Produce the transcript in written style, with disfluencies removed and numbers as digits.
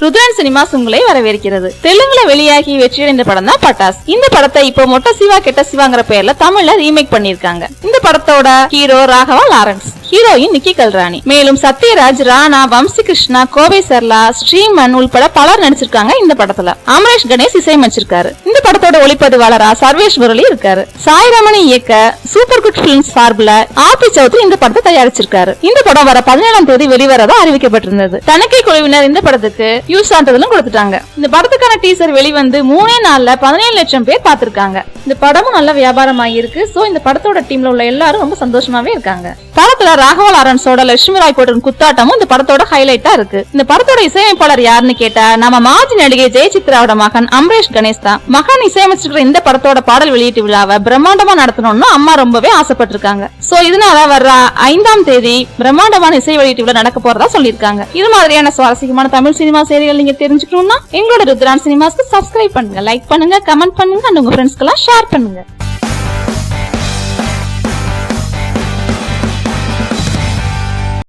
Rudran cinemas உங்களை வரவேற்கிறது. தெலுங்குல வெளியாகி வெற்றியடைந்த படம் தான் பட்டாஸ். இந்த படத்தை இப்போ மொட்டை சிவா கெட்ட சிவாங்கிற பேர்ல தமிழ்ல ரீமேக் பண்ணிருக்காங்க. இந்த படத்தோட ஹீரோ ராகவா லாரன்ஸ், ஹீரோயின் நிக்கி கல்ராணி, மேலும் சத்யராஜ், ராணா, வம்சி கிருஷ்ணா, கோவை சர்லா, ஸ்ரீமன் உள்பட பலர் நடிச்சிருக்காங்க. இந்த படத்துல அமரேஷ் கணேஷ் இசையமைச்சிருக்காரு. இந்த படத்தோட ஒளிப்பதிவாளரா சர்வேஷ் முரளி இருக்காரு. சாய்ராமணி இயக்க சூப்பர் குட் பிலிம்ஸ் சார்பில் ஆர்பி சௌத்ரி இந்த படத்தை தயாரிச்சிருக்காரு. இந்த படம் வர 17ஆம் தேதி வெளிவரதா அறிவிக்கப்பட்டிருந்தது. தணிக்கை குழுவினர் இந்த படத்துக்கு யூஸ் சான்றிதழும் கொடுத்துட்டாங்க. இந்த படத்துக்கான டீசர் வெளிவந்து 3 நாள்ல 17 லட்சம் பேர் பார்த்திருக்காங்க. இந்த படமும் நல்ல வியாபாரமாகி இருக்கு. சோ இந்த படத்தோட டீம்ல உள்ள எல்லாரும் ரொம்ப சந்தோஷமாவே இருக்காங்க. படத்துல ராகவா லாரன்ஸோட லட்சுமி ராய் போட்டிருக்கும் குத்தாட்டமும் இந்த படத்தோட ஹைலைட்டா இருக்கு. இந்த படத்தோட இசையமைப்பாளர் யாருன்னு கேட்டா நம்ம மாஜி நடிகை ஜெயசித்ராவோட மகன் அமரேஷ் கணேஷ் தான். மகன் இசையமைச்சிருக்கிற இந்த படத்தோட பாடல் வெளியீட்டு விழாவை பிரம்மாண்டமா நடத்தணும்னு அம்மா ரொம்பவே ஆசைப்பட்டிருக்காங்க. சோ இதனால வர்ற 5ஆம் தேதி பிரம்மாண்டமான இசை வெளியீட்டு விழா நடக்க போறதா சொல்லிருக்காங்க. இது மாதிரியான சுவாரஸ்யமான தமிழ் சினிமா செய்திகள் நீங்க தெரிஞ்சுக்கணும்னா எங்களோட ருத்ரான் சினிமாஸ்க்கு சப்ஸ்கிரைப் பண்ணுங்க, லைக் பண்ணுங்க, கமெண்ட் பண்ணுங்க, உங்க ஃப்ரெண்ட்ஸ்க்கு எல்லாம் ஷேர் பண்ணுங்க.